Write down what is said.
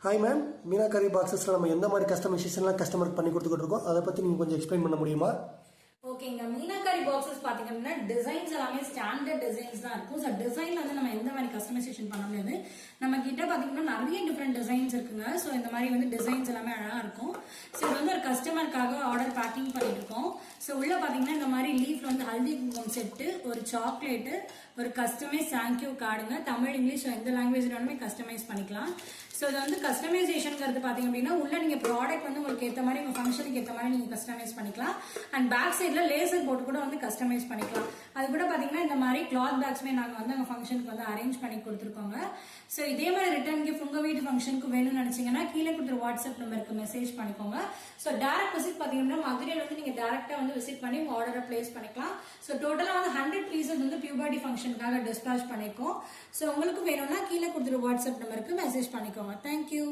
Hi ma'am, meenakari பாக்ஸஸ்ல நம்ம எந்த மாதிரி கஸ்டமைசேஷன்லாம் கஸ்டமருக்கு பண்ணி கொடுத்துக்கிட்டு இருக்கோம், அதை பத்தி நீங்க கொஞ்சம் எக்ஸ்பிளைன் பண்ண முடியுமா? ஓகேங்க, மீனாக்காரி பாக்ஸஸ் பாத்தீங்கன்னா டிசைன்ஸ் எல்லாமே ஸ்டாண்டர்ட் டிசைன்ஸ் தான் இருக்கும். ஸோ டிசைன்ல வந்து நம்ம எந்த மாதிரி கஸ்டமைசேஷன் பண்ண முடியாது. நம்ம கிட்ட பாத்தீங்கன்னா நிறைய டிஃப்ரெண்ட் டிசைன்ஸ் இருக்குங்க. ஸோ இந்த மாதிரி வந்து டிசைன்ஸ் எல்லாமே அழகா இருக்கும். ஸோ இது வந்து ஒரு கஸ்டமருக்காக ஆர்டர் பேக்கிங் பண்ணிட்டு இருக்கோம். ஸோ உள்ள பாத்தீங்கன்னா இந்த மாதிரி லீஃப்ல வந்து ஹல்தி குங்குமம் செட்டு, ஒரு சாக்லேட்டு, ஒரு கஸ்டமைஸ் தேங்க்யூ கார்டுங்க. தமிழ், இங்கிலீஷ் எந்த லாங்குவேஜ் வேணுமே கஸ்டமைஸ் பண்ணிக்கலாம். ஸோ இது வந்து கஸ்டமைசேஷன்ங்கிறது பாத்தீங்க அப்படின்னா உள்ள நீங்க ப்ராடக்ட் வந்து உங்களுக்கு ஏற்ற மாதிரி உங்க ஃபங்க்ஷனுக்கு ஏற்ற மாதிரி நீங்க கஸ்டமைஸ் பண்ணிக்கலாம். அண்ட் பேக் சைட்ல லேசர் போட்டு கூட வந்து கஸ்டமைஸ் பண்ணிக்கலாம். அது கூட பாத்தீங்கன்னா இந்த மாதிரி கிளாத் பேக்ஸ்மே நாங்க வந்து அங்க ஃபங்க்ஷனுக்கு வந்து அரேஞ்ச் பண்ணி கொடுத்துருக்கோங்க. ஸோ இதே மாதிரி ரிட்டர்ன் கிஃப்ட் உங்க வீட்டு ஃபங்க்ஷனுக்கு வேணும்னு நினைச்சீங்கன்னா கீழே கொடுத்துரு வாட்ஸ்அப் நம்பருக்கு மெசேஜ் பண்ணிக்கோங்க. ஸோ டேரக்ட் விசிட் பாத்தீங்கன்னா மதுரையில வந்து நீங்க டேரக்டா வந்து விசிட் பண்ணி உங்க ஆர்டரை பிளேஸ் பண்ணிக்கலாம். ஸோ டோட்டலா வந்து 100 பீசஸ் வந்து பியூபர்ட்டி ஃபங்க்ஷனுக்காக டிஸ்பேச் பண்ணிருக்கோம். ஸோ உங்களுக்கு வேணும்னா கீழே கொடுத்துரு வாட்ஸ்அப் நம்பருக்கு மெசேஜ் பண்ணிக்கோங்க. தேங்க்யூ.